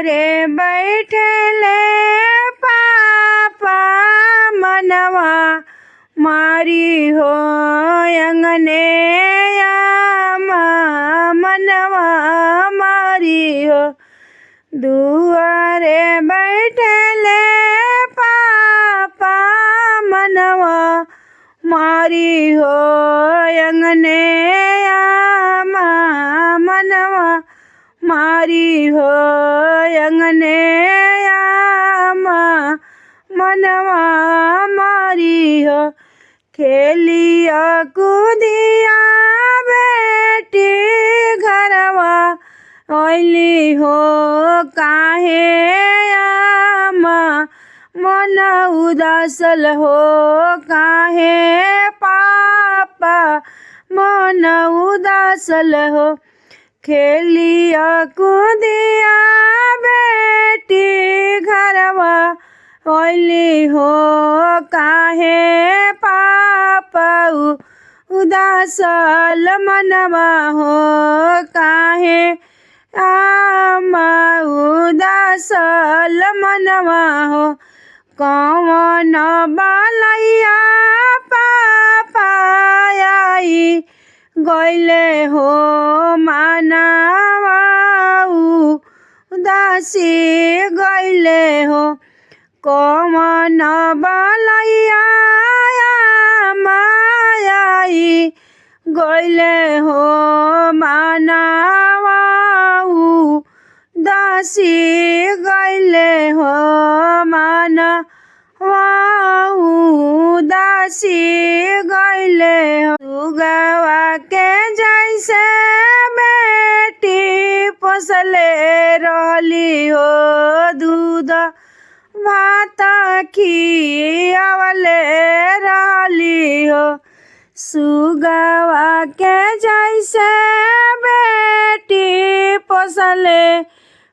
दुआरे बैठले पापा मनवा मारी हो अंगने आमा मनवा मारी हो। दुआरे बैठले पापा मनवा मारी हो अंगने आमा मनवा मारी हो अंगने आमा मनवा मारी हो। खेलिया कूदिया बेटी घरवा ओइली हो काहे आमा मन उदासल हो काहे पापा मन उदासल हो। खेलिया कूदिया बेटी घरवा ओइली हो काहे पापा उदासल मनवा हो काहे आमा उदासल मनवा हो। कौन बालैया पापा आई गइले हो मानवा उदासी गइले हो। कौन बालैया माई गइले हो मानवा उदासी गइले हो मानवा उदासी गइले हो। सुगवा के जैसे बेटी पोसले रहली हो दूध भात खियावले रहली हो। सुगवा के जैसे बेटी पोसले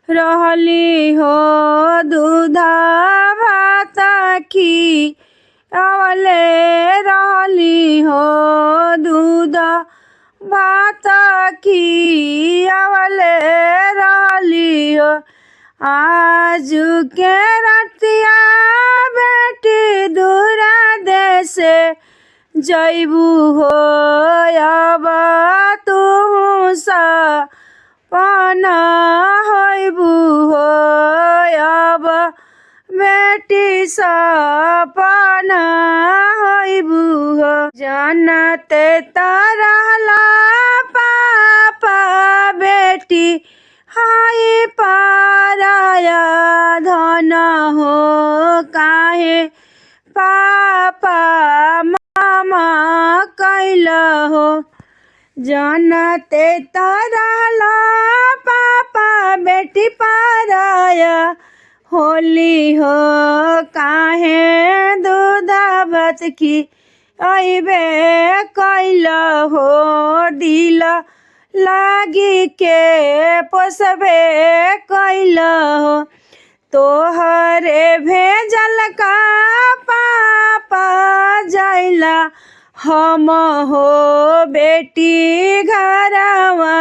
रहली हो दूध भात खियावले रहली हो दूध भात खियावले रहली हो। आज के रतिया बेटी दूरा देसे जैबू हो अब तू सपना होइबू हो अब बेटी सपना होइबू हो। जानते तरहला पापा बेटी हाय पाराया धन हो काहे पापा मामा कैल हो। जानते तरहला पापा बेटी पाराया होली हो काहे दूध भात खियाइबे कैल हो। दिल लागी के पोसबे कैल हो तोहरे भेजल का पापा जाइला हम हो बेटी घरवा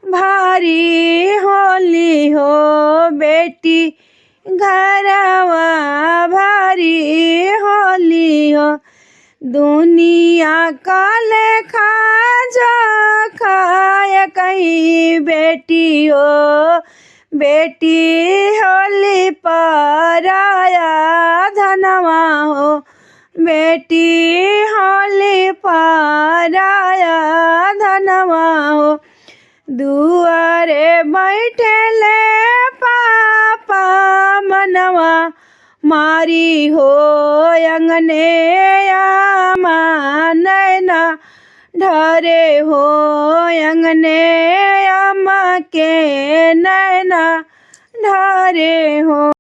भारी होली हो बेटी घरवा भारी होली हो। दुनिया का लेखा जो खाए कहीं बेटी हो बेटी होली पराया धनवा हो बेटी होली पराया धनवा हो। दुआरे बैठले पापा मनवा मारी हो अंगने आमा नैना ढरे हो अंगने आमा के नैना ढरे हो।